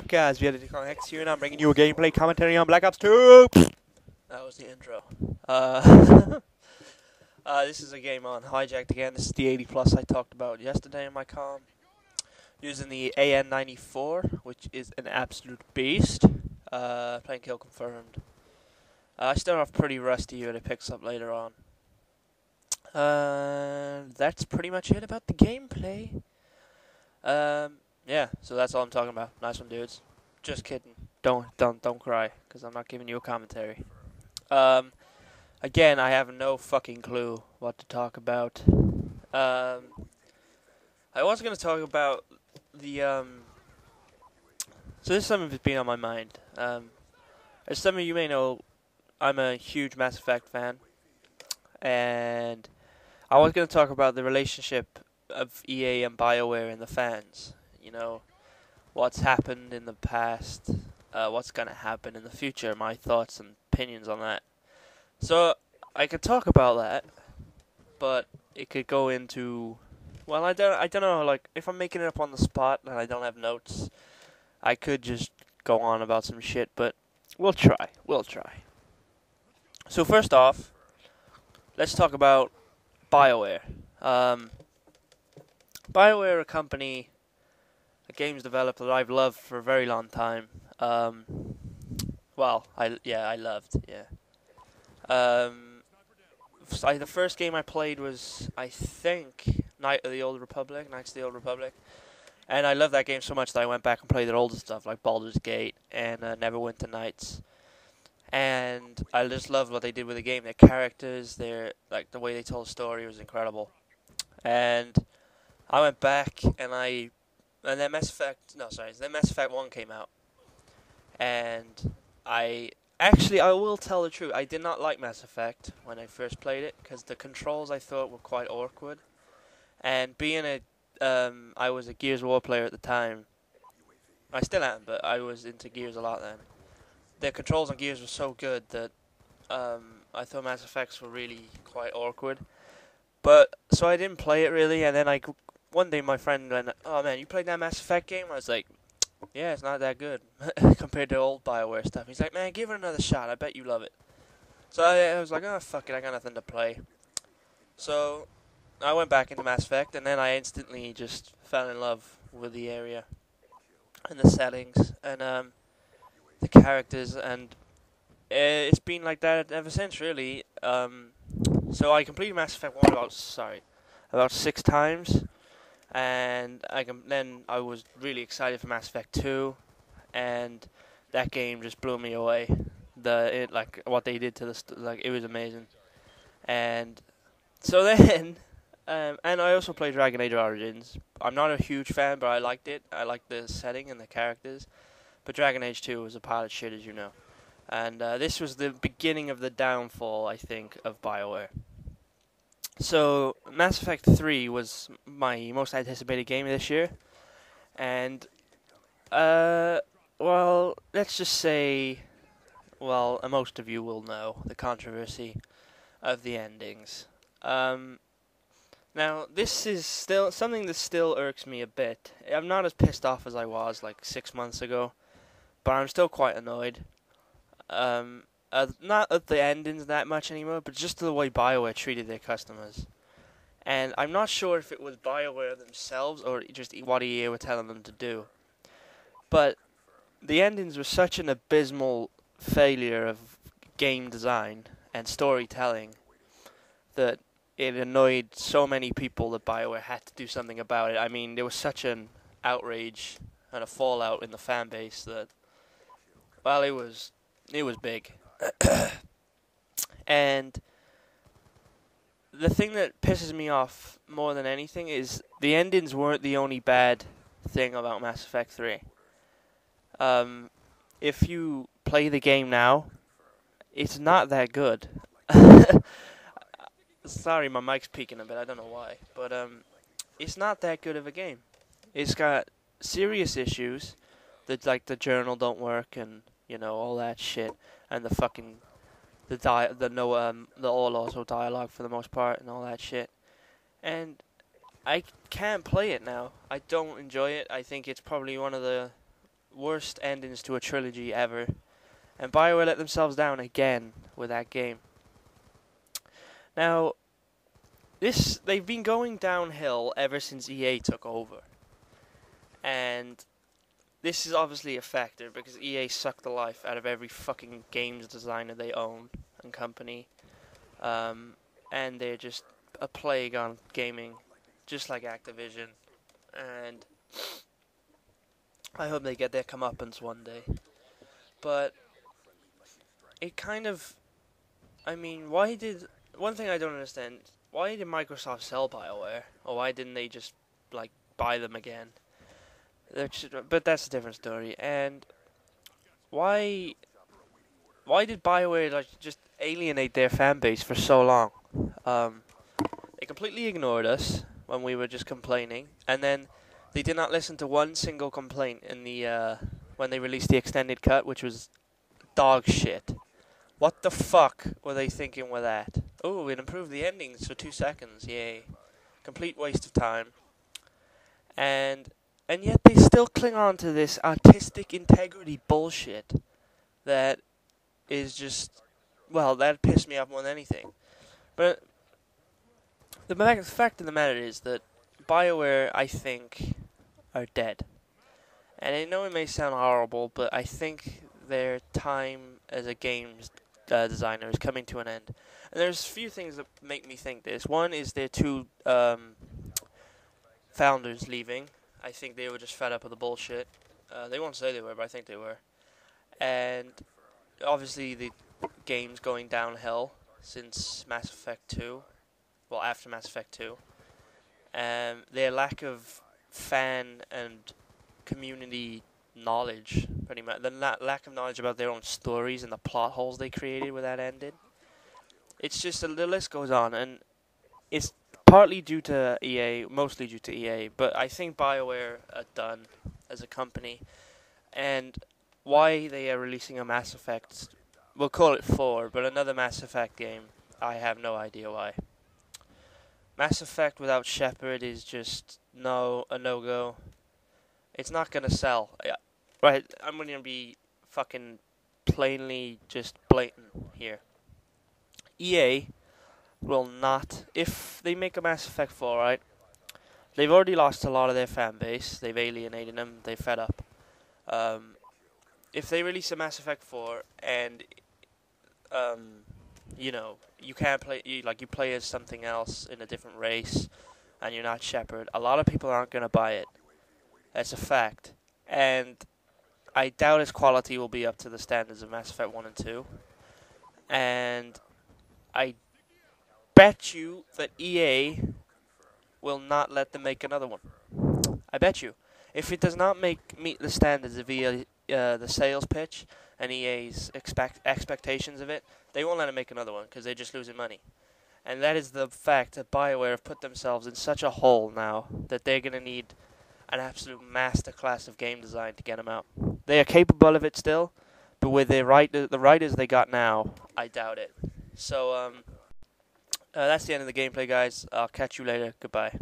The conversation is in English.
guys? X here, and I'm bringing you a gameplay commentary on Black Ops 2. That was the intro. This is a game on Hijacked again. This is the 80 plus I talked about yesterday in my comm. Using the AN94, which is an absolute beast. Playing kill confirmed. I start off pretty rusty, but it picks up later on. That's pretty much it about the gameplay. Yeah, so that's all I'm talking about. Nice one, dudes. Just kidding. Don't cry, because I'm not giving you a commentary. Again, I have no fucking clue what to talk about. I was going to talk about the, so this is something that's been on my mind. As some of you may know, I'm a huge Mass Effect fan. And I was going to talk about the relationship of EA and Bioware and the fans. You know, what's happened in the past, what's going to happen in the future, my thoughts and opinions on that. So, I could talk about that, but it could go into, well, I don't know, like, if I'm making it up on the spot and I don't have notes, I could just go on about some shit, but we'll try. So, first off, let's talk about Bioware. Bioware, a company, a games developer that I've loved for a very long time. Well, I loved. The first game I played was, I think, Knights of the Old Republic, and I loved that game so much that I went back and played their older stuff like Baldur's Gate and Neverwinter Nights. And I just loved what they did with the game. Their characters, the way they told the story was incredible. And I went back and then Mass Effect 1 came out. And I will tell the truth, I did not like Mass Effect when I first played it, because the controls I thought were quite awkward. And being I was a Gears of War player at the time. I still am, but I was into Gears a lot then. The controls on Gears were so good that I thought Mass Effects were really quite awkward. But so I didn't play it really, and then one day my friend went, "Oh man, you played that Mass Effect game?" I was like, "Yeah, it's not that good compared to old Bioware stuff." He's like, "Man, give it another shot. I bet you love it." So I was like, "Oh fuck it, I got nothing to play." So I went back into Mass Effect, and then I instantly just fell in love with the area and the settings and the characters, and it's been like that ever since, really. So I completed Mass Effect 1 about 6 times, and then I was really excited for Mass Effect 2, and that game just blew me away. What they did to it was amazing. And so then, and I also played Dragon Age Origins. I'm not a huge fan, but I liked it. I liked the setting and the characters. But Dragon Age 2 was a pile of shit, as you know. And this was the beginning of the downfall, I think, of Bioware. So, Mass Effect 3 was my most anticipated game this year. And, well, let's just say, well, most of you will know the controversy of the endings. Now, this is still something that still irks me a bit. I'm not as pissed off as I was like 6 months ago, but I'm still quite annoyed. Not at the endings that much anymore, but just the way Bioware treated their customers. And I'm not sure if it was Bioware themselves or just what EA were telling them to do. But the endings were such an abysmal failure of game design and storytelling that it annoyed so many people that Bioware had to do something about it. I mean, there was such an outrage and a fallout in the fan base that, well, it was big. And the thing that pisses me off more than anything is the endings weren't the only bad thing about Mass Effect 3. If you play the game now, it's not that good. Sorry, my mic's peaking a bit, I don't know why. But it's not that good of a game. It's got serious issues that, like, the journal don't work and, you know, all that shit, and the fucking the all auto dialogue for the most part and all that shit. And I can't play it now. I don't enjoy it. I think it's probably one of the worst endings to a trilogy ever. And Bioware let themselves down again with that game. Now, they've been going downhill ever since EA took over. And this is obviously a factor because EA sucked the life out of every fucking games designer they own and company. And they're just a plague on gaming, just like Activision. And I hope they get their comeuppance one day. But it kind of, one thing I don't understand, why did Microsoft sell Bioware? Or why didn't they just, buy them again? But that's a different story. And why did Bioware just alienate their fan base for so long? They completely ignored us when we were just complaining, and then they did not listen to one single complaint in the when they released the extended cut, which was dog shit. What the fuck were they thinking with that? Oh, it improved the endings for 2 seconds. Yay! Complete waste of time. And yet they still cling on to this artistic integrity bullshit that is just, well, that pissed me off more than anything. But the fact of the matter is that BioWare, I think, are dead. And I know it may sound horrible, but I think their time as a games designer is coming to an end. And there's a few things that make me think this. One is their two founders leaving. I think they were just fed up with the bullshit. They won't say they were, but I think they were. And obviously the game's going downhill since Mass Effect 2. Well, after Mass Effect 2. Their lack of fan and community knowledge, pretty much. The lack of knowledge about their own stories and the plot holes they created with that ending. It's just, the list goes on, and it's partly due to EA, mostly due to EA, but I think BioWare are done as a company. And why they are releasing a Mass Effect, we'll call it 4, but another Mass Effect game, I have no idea why. Mass Effect without Shepard is just a no-go. It's not going to sell. Right, I'm going to be fucking plainly just blatant here. EA will not, if they make a Mass Effect 4, right, they've already lost a lot of their fan base. They've alienated them. They're fed up. If they release a Mass Effect 4 and, you can't play, you play as something else in a different race and you're not Shepard, a lot of people aren't going to buy it. That's a fact. And I doubt its quality will be up to the standards of Mass Effect 1 and 2. And I bet you that EA will not let them make another one. I bet you. If it does not meet the standards of EA, the sales pitch and EA's expectations of it, they won't let them make another one because they're just losing money. And that is the fact that BioWare have put themselves in such a hole now that they're going to need an absolute masterclass of game design to get them out. They are capable of it still, but with the writers they got now, I doubt it. So, that's the end of the gameplay, guys. I'll catch you later. Goodbye.